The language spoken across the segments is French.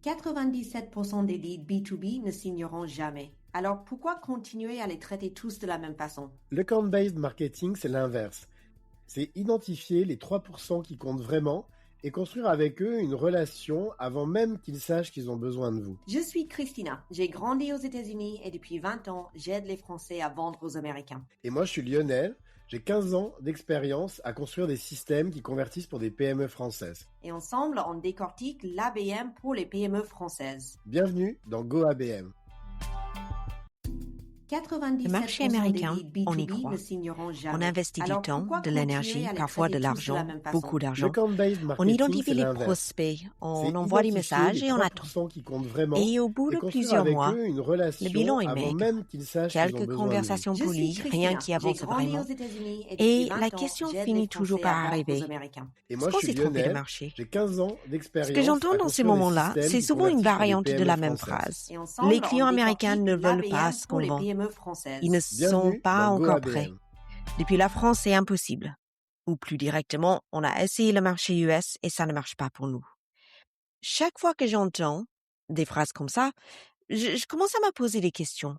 97% des leads B2B ne signeront jamais. Alors pourquoi continuer à les traiter tous de la même façon? Le count-based marketing, c'est l'inverse. C'est identifier les 3% qui comptent vraiment et construire avec eux une relation avant même qu'ils sachent qu'ils ont besoin de vous. Je suis Christina. J'ai grandi aux États-Unis et depuis 20 ans, j'aide les Français à vendre aux Américains. Et moi, je suis Lionel. J'ai 15 ans d'expérience à construire des systèmes qui convertissent pour des PME françaises. Et ensemble, on décortique l'ABM pour les PME françaises. Bienvenue dans GoABM. Le marché américain, on y croit. On investit du temps, de l'énergie, parfois de l'argent, beaucoup d'argent. On identifie les prospects, on envoie des messages et on attend. Et au bout de plusieurs mois, le bilan est maigre. Quelques conversations polies, rien qui avance vraiment. Et la question finit toujours par arriver. Est-ce qu'on s'est trompé de marché? Ce que j'entends dans ces moments-là, c'est souvent une variante de la même phrase. Les clients américains ne veulent pas ce qu'on vend. Ils ne sont pas encore prêts. Depuis la France, c'est impossible. Ou plus directement, on a essayé le marché US et ça ne marche pas pour nous. Chaque fois que j'entends des phrases comme ça, je commence à me poser des questions.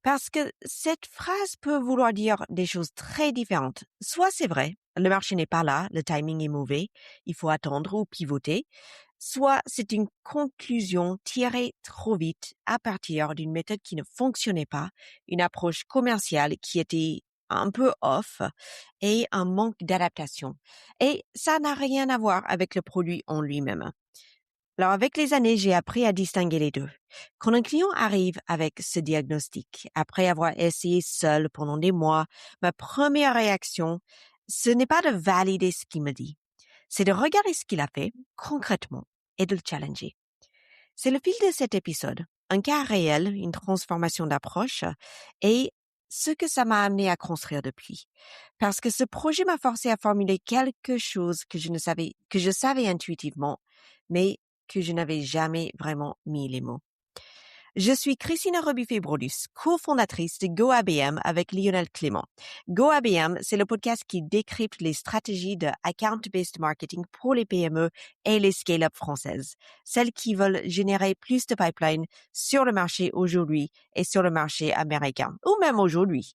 Parce que cette phrase peut vouloir dire des choses très différentes. Soit c'est vrai, le marché n'est pas là, le timing est mauvais, il faut attendre ou pivoter. Soit c'est une conclusion tirée trop vite à partir d'une méthode qui ne fonctionnait pas, une approche commerciale qui était un peu off et un manque d'adaptation. Et ça n'a rien à voir avec le produit en lui-même. Alors, avec les années, j'ai appris à distinguer les deux. Quand un client arrive avec ce diagnostic, après avoir essayé seul pendant des mois, ma première réaction, ce n'est pas de valider ce qu'il me dit. C'est de regarder ce qu'il a fait, concrètement, et de le challenger. C'est le fil de cet épisode, un cas réel, une transformation d'approche, et ce que ça m'a amené à construire depuis. Parce que ce projet m'a forcé à formuler quelque chose que je savais intuitivement, mais que je n'avais jamais vraiment mis les mots. Je suis Christina Rebuffet-Brodus, cofondatrice de GoABM avec Lionel Clément. GoABM, c'est le podcast qui décrypte les stratégies de account-based marketing pour les PME et les scale-up françaises, celles qui veulent générer plus de pipeline sur le marché aujourd'hui et sur le marché américain, ou même aujourd'hui.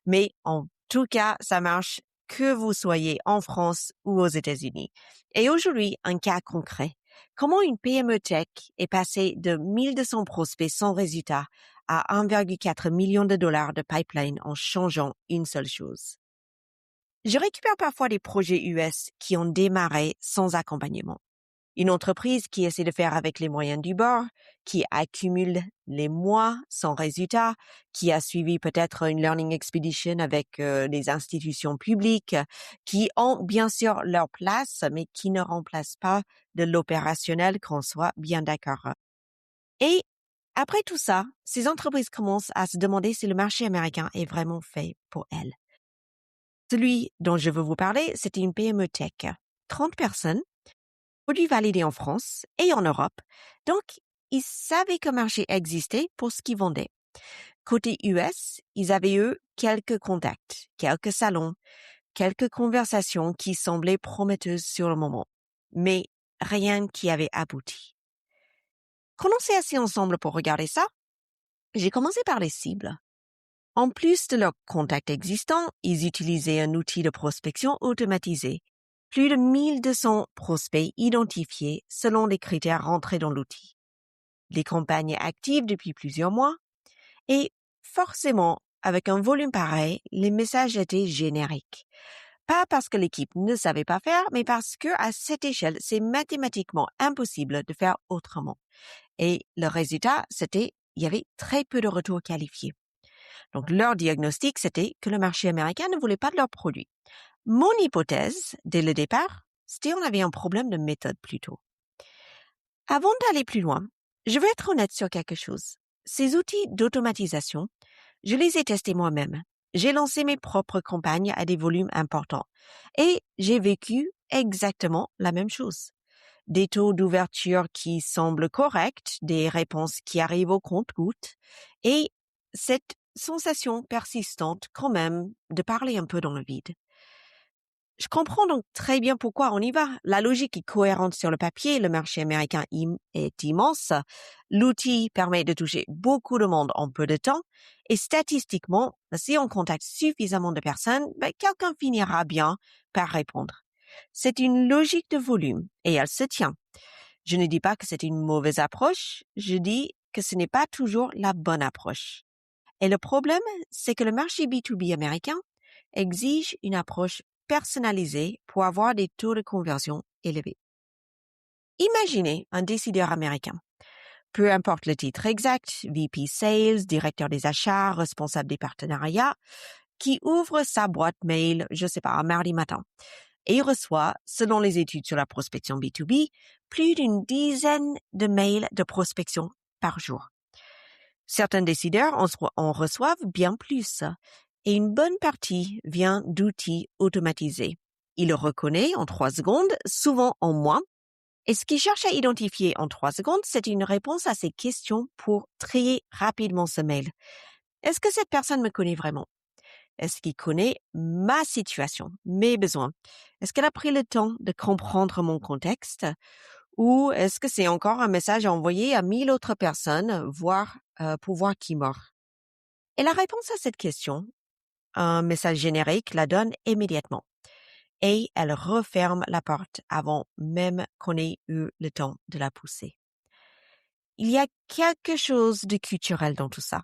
Mais en tout cas, ça marche que vous soyez en France ou aux États-Unis. Et aujourd'hui, un cas concret. Comment une PME tech est passée de 1200 prospects sans résultat à 1,4 million de dollars de pipeline en changeant une seule chose? Je récupère parfois des projets US qui ont démarré sans accompagnement. Une entreprise qui essaie de faire avec les moyens du bord, qui accumule les mois sans résultat, qui a suivi peut-être une learning expedition avec des institutions publiques, qui ont bien sûr leur place, mais qui ne remplacent pas de l'opérationnel, qu'on soit bien d'accord. Et après tout ça, ces entreprises commencent à se demander si le marché américain est vraiment fait pour elles. Celui dont je veux vous parler, c'était une PME tech. 30 personnes, produit validé en France et en Europe. Donc, ils savaient que le marché existait pour ce qu'ils vendaient. Côté US, ils avaient eu quelques contacts, quelques salons, quelques conversations qui semblaient prometteuses sur le moment, mais rien qui avait abouti. Quand on s'est assis ensemble pour regarder ça, j'ai commencé par les cibles. En plus de leurs contacts existants, ils utilisaient un outil de prospection automatisé. Plus de 1200 prospects identifiés selon les critères rentrés dans l'outil. Des campagnes actives depuis plusieurs mois et forcément, avec un volume pareil, les messages étaient génériques. Pas parce que l'équipe ne savait pas faire, mais parce que à cette échelle, c'est mathématiquement impossible de faire autrement. Et le résultat, il y avait très peu de retours qualifiés. Donc, leur diagnostic, c'était que le marché américain ne voulait pas de leurs produits. Mon hypothèse, dès le départ, c'était qu'on avait un problème de méthode plutôt. Avant d'aller plus loin, je veux être honnête sur quelque chose. Ces outils d'automatisation, je les ai testés moi-même. J'ai lancé mes propres campagnes à des volumes importants et j'ai vécu exactement la même chose. Des taux d'ouverture qui semblent corrects, des réponses qui arrivent au compte-gouttes et cette sensation persistante quand même de parler un peu dans le vide. Je comprends donc très bien pourquoi on y va. La logique est cohérente sur le papier, le marché américain est immense, l'outil permet de toucher beaucoup de monde en peu de temps, et statistiquement, si on contacte suffisamment de personnes, quelqu'un finira bien par répondre. C'est une logique de volume, et elle se tient. Je ne dis pas que c'est une mauvaise approche, je dis que ce n'est pas toujours la bonne approche. Et le problème, c'est que le marché B2B américain exige une approche personnalisée pour avoir des taux de conversion élevés. Imaginez un décideur américain. Peu importe le titre exact, VP Sales, directeur des achats, responsable des partenariats, qui ouvre sa boîte mail, un mardi matin. Et il reçoit, selon les études sur la prospection B2B, plus d'une dizaine de mails de prospection par jour. Certains décideurs en reçoivent bien plus, et une bonne partie vient d'outils automatisés. Il le reconnaît en 3 secondes, souvent en moins, et ce qu'il cherche à identifier en 3 secondes, c'est une réponse à ces questions pour trier rapidement ce mail. Est-ce que cette personne me connaît vraiment? Est-ce qu'il connaît ma situation, mes besoins? Est-ce qu'elle a pris le temps de comprendre mon contexte? Ou est-ce que c'est encore un message envoyé à 1000 autres personnes, pour voir qui mord? Et la réponse à cette question, un message générique, la donne immédiatement. Et elle referme la porte avant même qu'on ait eu le temps de la pousser. Il y a quelque chose de culturel dans tout ça.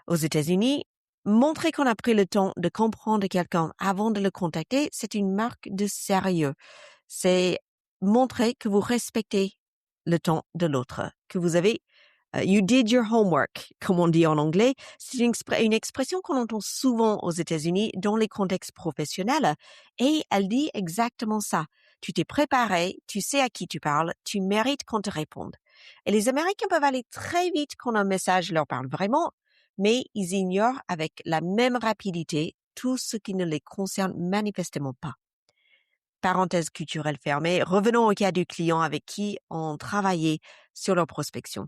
Aux États-Unis, montrer qu'on a pris le temps de comprendre quelqu'un avant de le contacter, c'est une marque de sérieux. C'est montrer que vous respectez le temps de l'autre, que vous avez you did your homework, comme on dit en anglais. C'est une expression qu'on entend souvent aux États-Unis dans les contextes professionnels et elle dit exactement ça. Tu t'es préparé, tu sais à qui tu parles, tu mérites qu'on te réponde. Et les Américains peuvent aller très vite quand un message leur parle vraiment, mais ils ignorent avec la même rapidité tout ce qui ne les concerne manifestement pas. Parenthèse culturelle fermée, revenons au cas du client avec qui on travaillait sur leur prospection.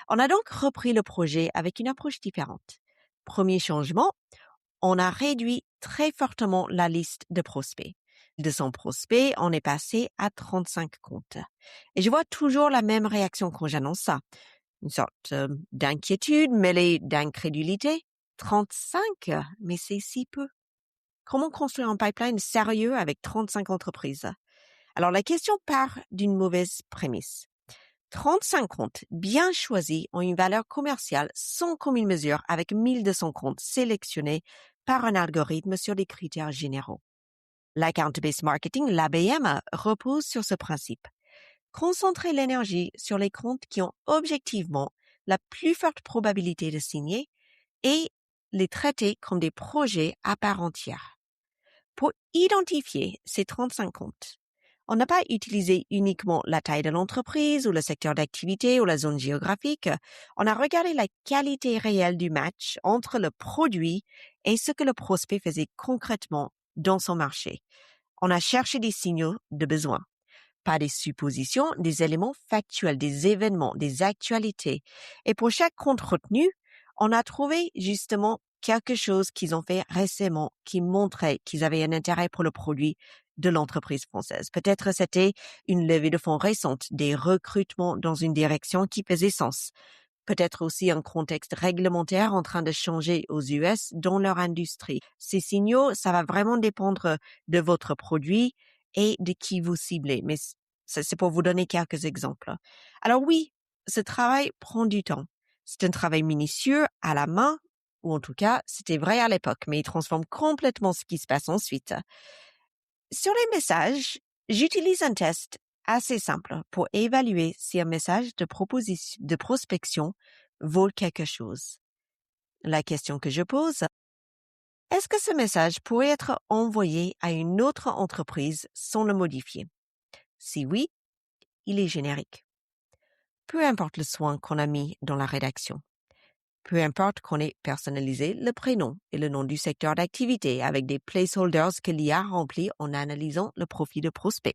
On a donc repris le projet avec une approche différente. Premier changement, on a réduit très fortement la liste de prospects. De 100 prospects, on est passé à 35 comptes. Et je vois toujours la même réaction quand j'annonce ça. Une sorte d'inquiétude mêlée d'incrédulité. 35, mais c'est si peu. Comment construire un pipeline sérieux avec 35 entreprises? Alors la question part d'une mauvaise prémisse. 35 comptes bien choisis ont une valeur commerciale sans commune mesure avec 1200 comptes sélectionnés par un algorithme sur des critères généraux. L'account-based marketing, l'ABM, repose sur ce principe. Concentrer l'énergie sur les comptes qui ont objectivement la plus forte probabilité de signer et les traiter comme des projets à part entière. Pour identifier ces 35 comptes, on n'a pas utilisé uniquement la taille de l'entreprise ou le secteur d'activité ou la zone géographique. On a regardé la qualité réelle du match entre le produit et ce que le prospect faisait concrètement dans son marché. On a cherché des signaux de besoin, pas des suppositions, des éléments factuels, des événements, des actualités. Et pour chaque compte retenu, on a trouvé justement quelque chose qu'ils ont fait récemment qui montrait qu'ils avaient un intérêt pour le produit de l'entreprise française. Peut-être c'était une levée de fonds récente, des recrutements dans une direction qui faisait sens. Peut-être aussi un contexte réglementaire en train de changer aux US dans leur industrie. Ces signaux, ça va vraiment dépendre de votre produit et de qui vous ciblez. Mais c'est pour vous donner quelques exemples. Alors oui, ce travail prend du temps. C'est un travail minutieux à la main, ou en tout cas, c'était vrai à l'époque, mais il transforme complètement ce qui se passe ensuite. Sur les messages, j'utilise un test assez simple pour évaluer si un message de prospection vaut quelque chose. La question que je pose, est-ce que ce message pourrait être envoyé à une autre entreprise sans le modifier? Si oui, il est générique. Peu importe le soin qu'on a mis dans la rédaction. Peu importe qu'on ait personnalisé le prénom et le nom du secteur d'activité avec des placeholders que l'IA remplit en analysant le profil de prospect.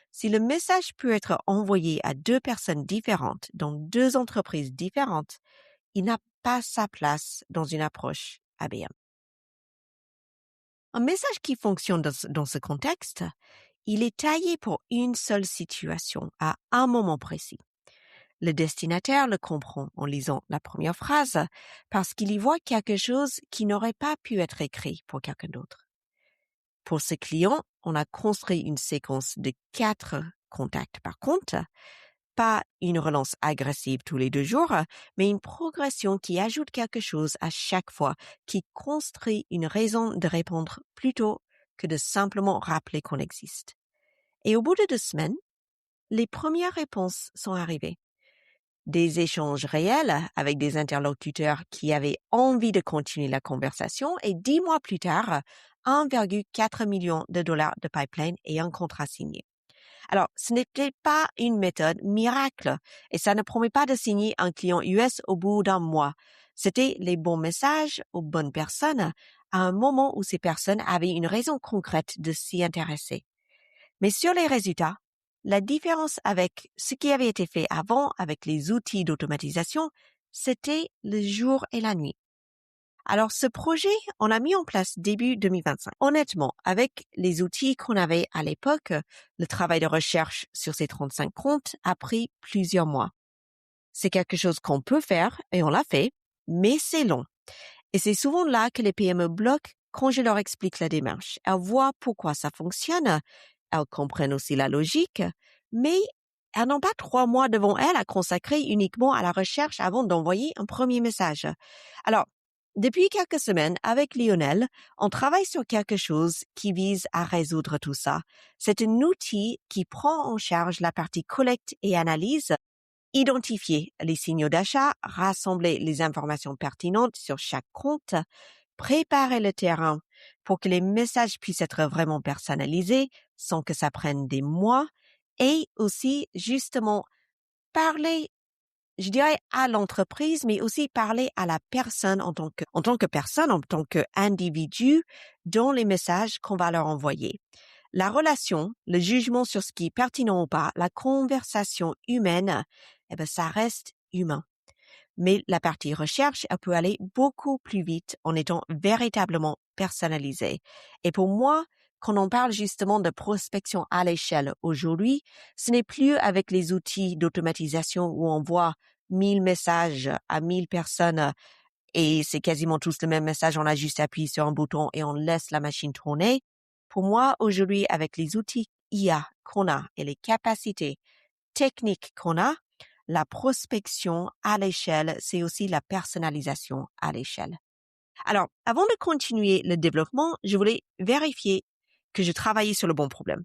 Si le message peut être envoyé à 2 personnes différentes dans 2 entreprises différentes, il n'a pas sa place dans une approche ABM. Un message qui fonctionne dans ce contexte, il est taillé pour une seule situation, à un moment précis. Le destinataire le comprend en lisant la première phrase parce qu'il y voit quelque chose qui n'aurait pas pu être écrit pour quelqu'un d'autre. Pour ce client, on a construit une séquence de 4 contacts par compte, pas une relance agressive tous les 2 jours, mais une progression qui ajoute quelque chose à chaque fois, qui construit une raison de répondre plutôt que de simplement rappeler qu'on existe. Et au bout de 2 semaines, les premières réponses sont arrivées. Des échanges réels avec des interlocuteurs qui avaient envie de continuer la conversation et 10 mois plus tard, 1,4 million de dollars de pipeline et un contrat signé. Alors, ce n'était pas une méthode miracle et ça ne promet pas de signer un client US au bout d'un mois. C'était les bons messages aux bonnes personnes à un moment où ces personnes avaient une raison concrète de s'y intéresser. Mais sur les résultats, la différence avec ce qui avait été fait avant avec les outils d'automatisation, c'était le jour et la nuit. Alors ce projet, on l'a mis en place début 2025. Honnêtement, avec les outils qu'on avait à l'époque, le travail de recherche sur ces 35 comptes a pris plusieurs mois. C'est quelque chose qu'on peut faire et on l'a fait, mais c'est long. Et c'est souvent là que les PME bloquent quand je leur explique la démarche. Elles voient pourquoi ça fonctionne, elles comprennent aussi la logique, mais elles n'ont pas 3 mois devant elles à consacrer uniquement à la recherche avant d'envoyer un premier message. Alors, depuis quelques semaines, avec Lionel, on travaille sur quelque chose qui vise à résoudre tout ça. C'est un outil qui prend en charge la partie collecte et analyse, identifier les signaux d'achat, rassembler les informations pertinentes sur chaque compte, préparer le terrain pour que les messages puissent être vraiment personnalisés sans que ça prenne des mois et aussi justement parler, je dirais, à l'entreprise, mais aussi parler à la personne en tant que personne, en tant qu'individu dans les messages qu'on va leur envoyer. La relation, le jugement sur ce qui est pertinent ou pas, la conversation humaine, ça reste humain. Mais la partie recherche, elle peut aller beaucoup plus vite en étant véritablement personnalisée. Et pour moi, quand on parle justement de prospection à l'échelle aujourd'hui, ce n'est plus avec les outils d'automatisation où on voit 1000 messages à 1000 personnes et c'est quasiment tous le même message, on a juste appuyé sur un bouton et on laisse la machine tourner. Pour moi, aujourd'hui, avec les outils IA qu'on a et les capacités techniques qu'on a, la prospection à l'échelle, c'est aussi la personnalisation à l'échelle. Alors, avant de continuer le développement, je voulais vérifier que je travaillais sur le bon problème.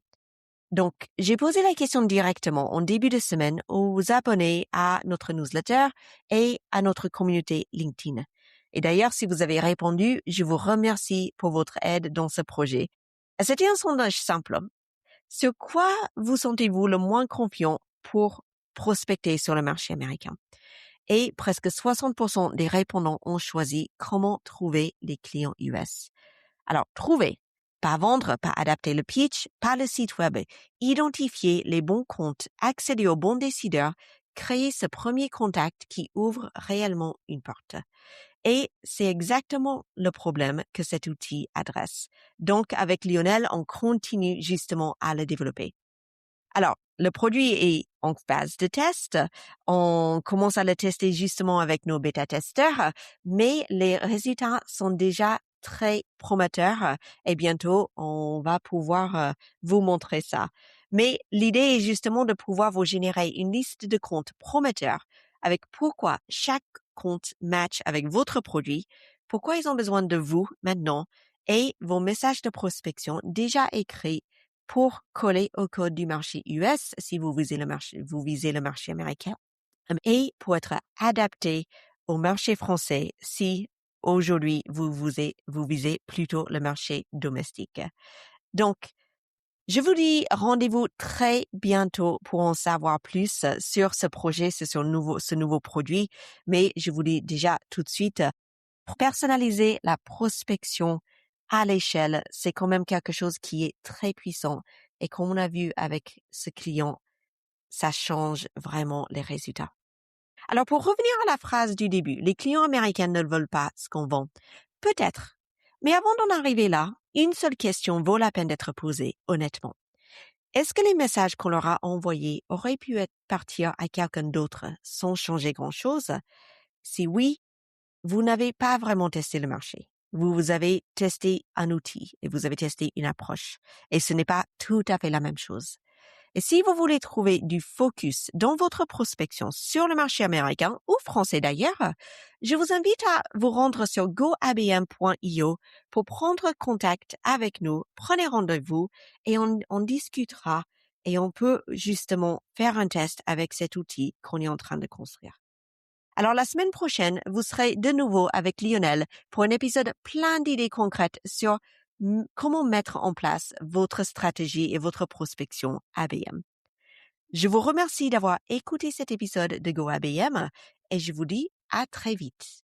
Donc, j'ai posé la question directement en début de semaine aux abonnés à notre newsletter et à notre communauté LinkedIn. Et d'ailleurs, si vous avez répondu, je vous remercie pour votre aide dans ce projet. C'était un sondage simple. Sur quoi vous sentez-vous le moins confiant pour prospecter sur le marché américain? Et presque 60% des répondants ont choisi comment trouver les clients US. Alors, trouver, pas vendre, pas adapter le pitch, pas le site web, identifier les bons comptes, accéder aux bons décideurs, créer ce premier contact qui ouvre réellement une porte. Et c'est exactement le problème que cet outil adresse. Donc, avec Lionel, on continue justement à le développer. Alors, le produit est en phase de test. On commence à le tester justement avec nos bêta-testeurs, mais les résultats sont déjà très prometteurs et bientôt, on va pouvoir vous montrer ça. Mais l'idée est justement de pouvoir vous générer une liste de comptes prometteurs avec pourquoi chaque compte match avec votre produit, pourquoi ils ont besoin de vous maintenant et vos messages de prospection déjà écrits pour coller au code du marché US si vous visez le marché américain et pour être adapté au marché français si aujourd'hui vous visez plutôt le marché domestique. Donc, je vous dis rendez-vous très bientôt pour en savoir plus sur ce projet, sur ce nouveau produit, mais je vous dis déjà tout de suite, pour personnaliser la prospection à l'échelle, c'est quand même quelque chose qui est très puissant et comme on a vu avec ce client, ça change vraiment les résultats. Alors pour revenir à la phrase du début, les clients américains ne veulent pas ce qu'on vend. Peut-être. Mais avant d'en arriver là, Une seule question vaut la peine d'être posée, honnêtement. Est-ce que les messages qu'on leur a envoyés auraient pu partir à quelqu'un d'autre sans changer grand-chose? Si oui, vous n'avez pas vraiment testé le marché. Vous avez testé un outil et vous avez testé une approche. Et ce n'est pas tout à fait la même chose. Et si vous voulez trouver du focus dans votre prospection sur le marché américain ou français d'ailleurs, je vous invite à vous rendre sur goabm.io pour prendre contact avec nous. Prenez rendez-vous et on discutera et on peut justement faire un test avec cet outil qu'on est en train de construire. Alors la semaine prochaine, vous serez de nouveau avec Lionel pour un épisode plein d'idées concrètes sur comment mettre en place votre stratégie et votre prospection ABM. Je vous remercie d'avoir écouté cet épisode de Go ABM et je vous dis à très vite.